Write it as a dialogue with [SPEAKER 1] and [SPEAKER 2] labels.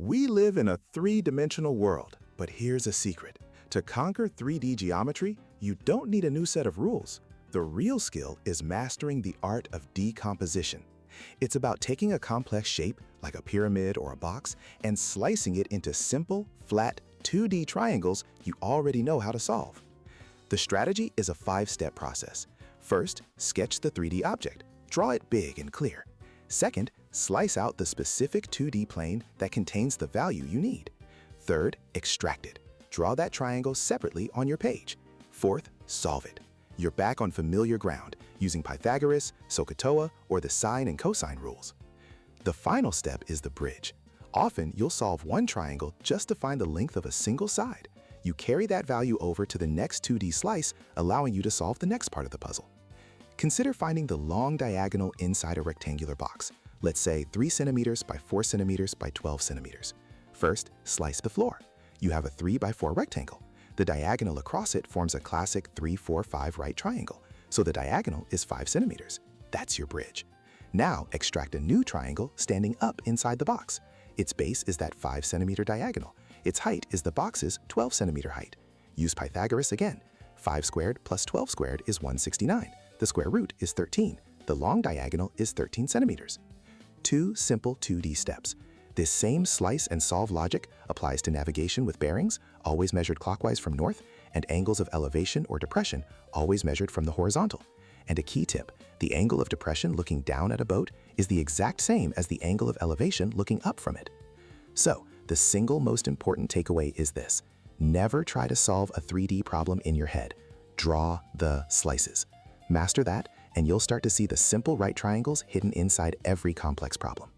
[SPEAKER 1] We live in a three-dimensional world, but here's a secret. To conquer 3D geometry, you don't need a new set of rules. The real skill is mastering the art of decomposition. It's about taking a complex shape, like a pyramid or a box, and slicing it into simple, flat, 2D triangles you already know how to solve. The strategy is a 5-step process. First, sketch the 3D object. Draw it big and clear. Second, slice out the specific 2D plane that contains the value you need. Third, extract it. Draw that triangle separately on your page. Fourth, solve it. You're back on familiar ground, using Pythagoras, SOHCAHTOA, or the sine and cosine rules. The final step is the bridge. Often, you'll solve one triangle just to find the length of a single side. You carry that value over to the next 2D slice, allowing you to solve the next part of the puzzle. Consider finding the long diagonal inside a rectangular box, let's say 3 centimeters by 4 centimeters by 12 centimeters. First, slice the floor. You have a 3 by 4 rectangle. The diagonal across it forms a classic 3, 4, 5 right triangle, so the diagonal is 5 centimeters. That's your bridge. Now, extract a new triangle standing up inside the box. Its base is that 5 centimeter diagonal. Its height is the box's 12 centimeter height. Use Pythagoras again. 5 squared plus 12 squared is 169. The square root is 13. The long diagonal is 13 centimeters. 2 simple 2D steps. This same slice and solve logic applies to navigation with bearings, always measured clockwise from north, and angles of elevation or depression, always measured from the horizontal. And a key tip, the angle of depression looking down at a boat is the exact same as the angle of elevation looking up from it. So, the single most important takeaway is this: never try to solve a 3D problem in your head. Draw the slices. Master that, and you'll start to see the simple right triangles hidden inside every complex problem.